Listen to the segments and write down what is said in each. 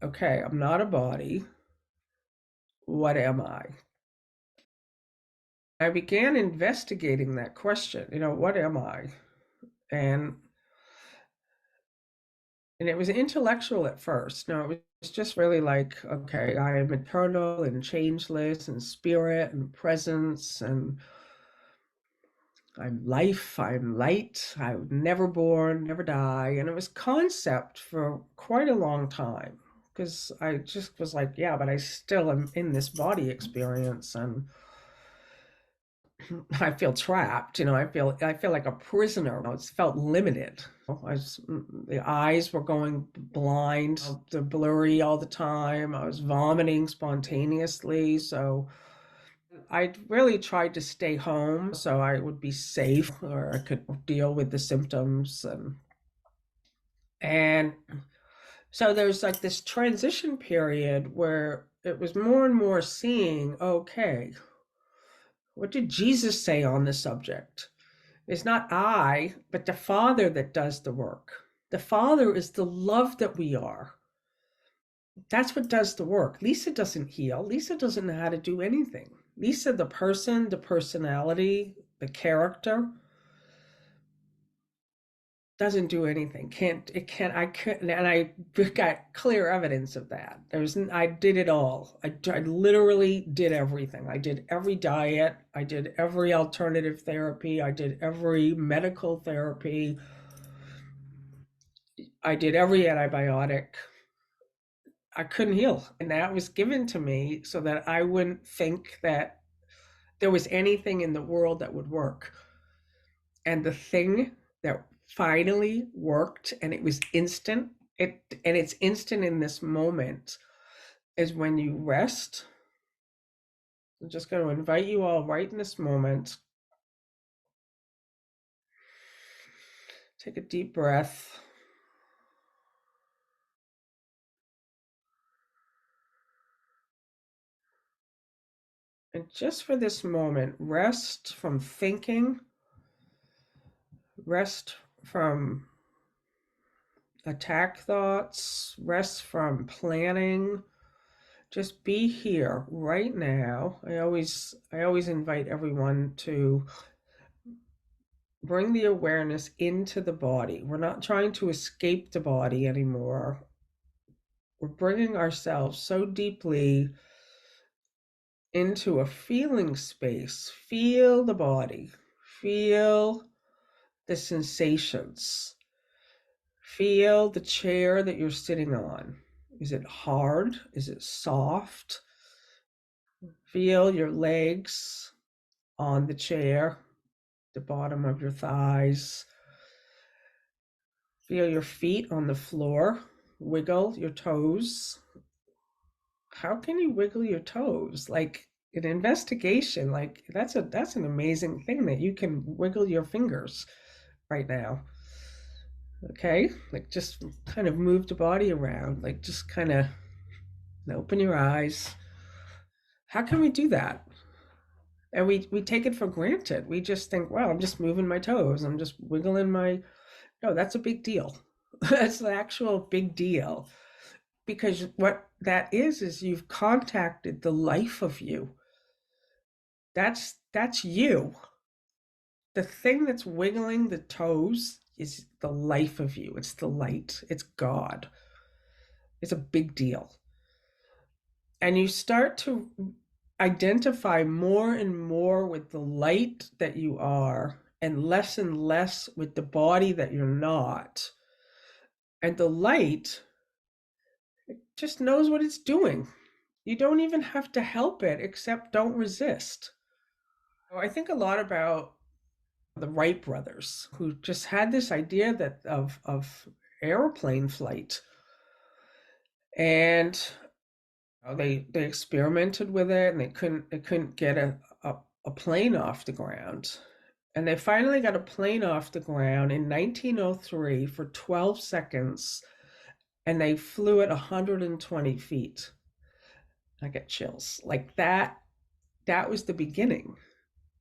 okay, I'm not a body. What am I? I began investigating that question, what am I? And it was intellectual at first. No, it was just really like, okay, I am eternal and changeless and spirit and presence, and I'm life, I'm light, I'm never born, never die. And it was concept for quite a long time because I just was like, yeah, but I still am in this body experience, and I feel trapped. I feel like a prisoner. It felt limited. The eyes were going blind, they're blurry all the time. I was vomiting spontaneously. So I really tried to stay home so I would be safe or I could deal with the symptoms. And so there's like this transition period where it was more and more seeing, okay, what did Jesus say on the subject? It's not I, but the Father that does the work. The Father is the love that we are. That's what does the work. Lisa doesn't heal. Lisa doesn't know how to do anything. Lisa, the person, the personality, the character, doesn't do anything. I couldn't, and I got clear evidence of that. I did it all. I literally did everything. I did every diet. I did every alternative therapy. I did every medical therapy. I did every antibiotic. I couldn't heal. And that was given to me so that I wouldn't think that there was anything in the world that would work. And the thing that finally worked, and it was instant, it's instant in this moment, is when you rest. I'm just going to invite you all right in this moment. Take a deep breath. And just for this moment, rest from thinking, rest from attack thoughts, rest from planning. Just be here right now. I always invite everyone to bring the awareness into the body. We're not trying to escape the body anymore. We're bringing ourselves so deeply into a feeling space. Feel the body. Feel the sensations. Feel the chair that you're sitting on. Is it hard? Is it soft? Feel your legs on the chair, the bottom of your thighs. Feel your feet on the floor. Wiggle your toes. How can you wiggle your toes? Like an investigation, like that's an amazing thing that you can wiggle your fingers right now. Okay? Like just kind of move the body around, like just kind of open your eyes. How can we do that? And we take it for granted. We just think, well, I'm just moving my toes. I'm just wiggling my. No, that's a big deal. That's the actual big deal. Because what that is you've contacted the life of you. That's you. The thing that's wiggling the toes is the life of you. It's the light. It's God. It's a big deal. And you start to identify more and more with the light that you are and less with the body that you're not. And the light just knows what it's doing. You don't even have to help it, except don't resist. I think a lot about the Wright brothers, who just had this idea that of airplane flight, and they experimented with it, and they couldn't get a plane off the ground, and they finally got a plane off the ground in 1903 for 12 seconds, and they flew at 120 feet. I get chills like that. That was the beginning.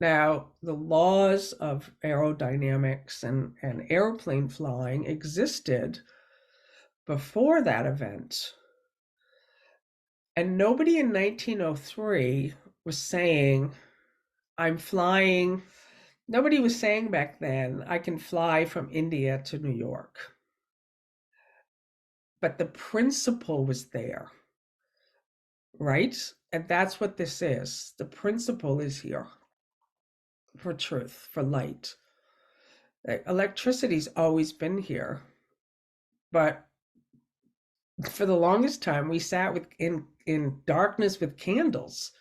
Now, the laws of aerodynamics and airplane flying existed before that event, And nobody in 1903 was saying, I'm flying. Nobody was saying back then, I can fly from India to New York. But the principle was there, right? And that's what this is. The principle is here for truth, for light. Electricity's always been here, but for the longest time we sat in darkness with candles.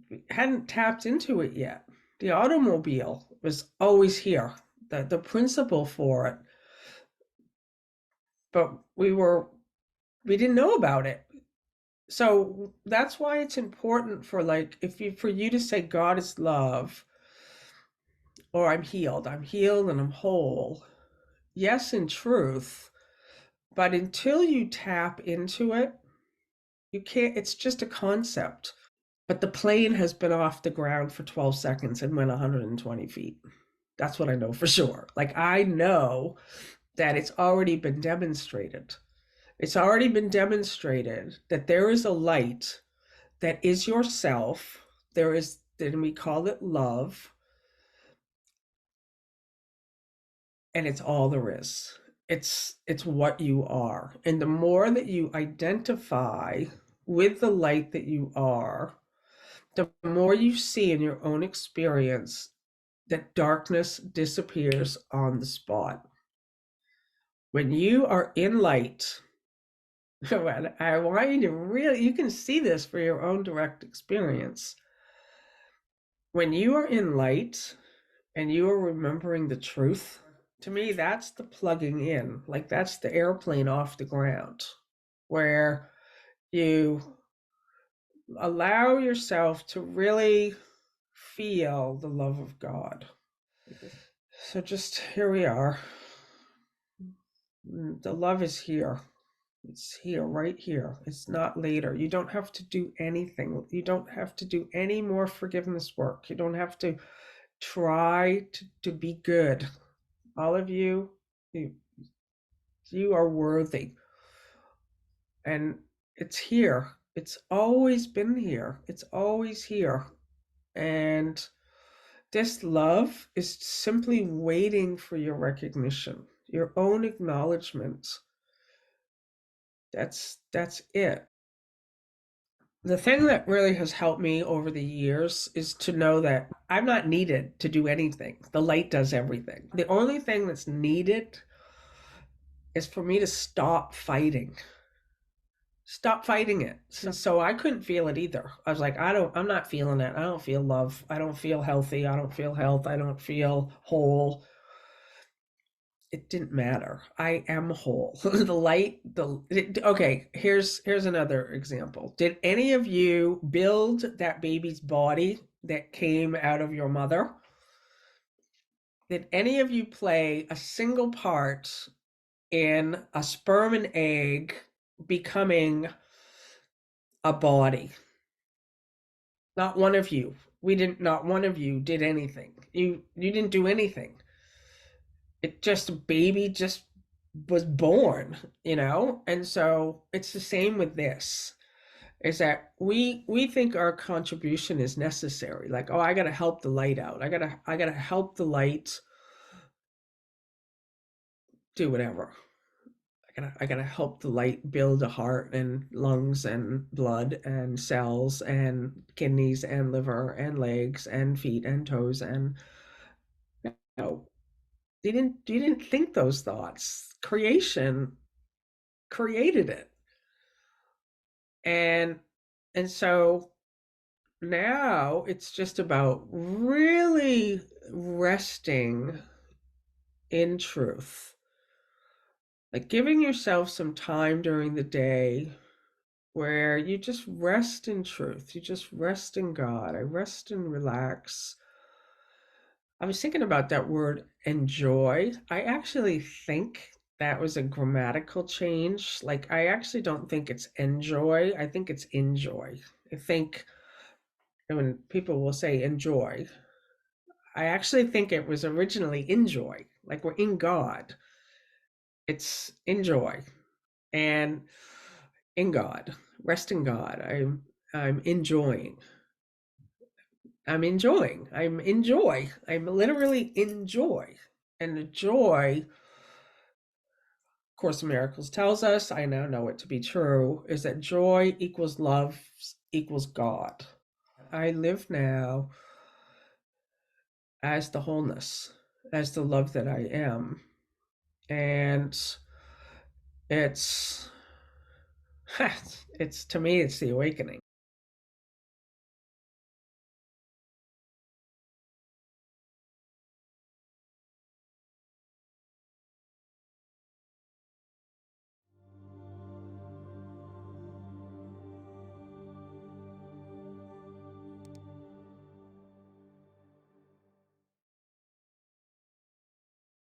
We hadn't tapped into it yet. The automobile was always here, the principle for it, but we didn't know about it. So that's why it's important for, like, for you to say God is love, or I'm healed and I'm whole. Yes, in truth, but until you tap into it, you can't. It's just a concept. But the plane has been off the ground for 12 seconds and went 120 feet. That's what I know for sure. Like, I know that it's already been demonstrated. It's already been demonstrated that there is a light that is yourself. There is, then we call it love, and it's all there is. It's what you are. And the more that you identify with the light that you are, the more you see in your own experience that darkness disappears on the spot. When you are in light, I want you to really, you can see this for your own direct experience. When you are in light and you are remembering the truth, to me, that's the plugging in. Like, that's the airplane off the ground, where you allow yourself to really feel the love of God. So just here we are. The love is here. It's here, right here. It's not later. You don't have to do anything. You don't have to do any more forgiveness work. You don't have to try to be good. All of you, you are worthy. And it's here. It's always been here. It's always here. And this love is simply waiting for your recognition, your own acknowledgement. That's it. The thing that really has helped me over the years is to know that I'm not needed to do anything. The light does everything. The only thing that's needed is for me to stop fighting. Stop fighting it. So I couldn't feel it either. I was like, I'm not feeling it. I don't feel love. I don't feel healthy. I don't feel health. I don't feel whole. It didn't matter. I am whole. The light, okay, here's another example. Did any of you build that baby's body that came out of your mother? Did any of you play a single part in a sperm and egg becoming a body? Not one of you. Not one of you did anything. You didn't do anything. It just, a baby just was born, And so it's the same with this, is that we think our contribution is necessary. Like, oh, I got to help the light out. I got to help the light do whatever. I got to help the light build a heart and lungs and blood and cells and kidneys and liver and legs and feet and toes, and you didn't think those thoughts. Creation created it. And so now it's just about really resting in truth. Like, giving yourself some time during the day where you just rest in truth. You just rest in God. I rest and relax. I was thinking about that word enjoy. I actually think that was a grammatical change. Like, I actually don't think it's enjoy. I think it's enjoy. I think when people will say enjoy, I actually think it was originally enjoy. Like, we're in God. It's enjoy. And in God, rest in God. I'm enjoying. I'm enjoying. I'm in joy. I'm literally in joy. And the joy, Course in Miracles tells us, I now know it to be true, is that joy equals love equals God. I live now as the wholeness, as the love that I am. And it's it's to me, it's the awakening.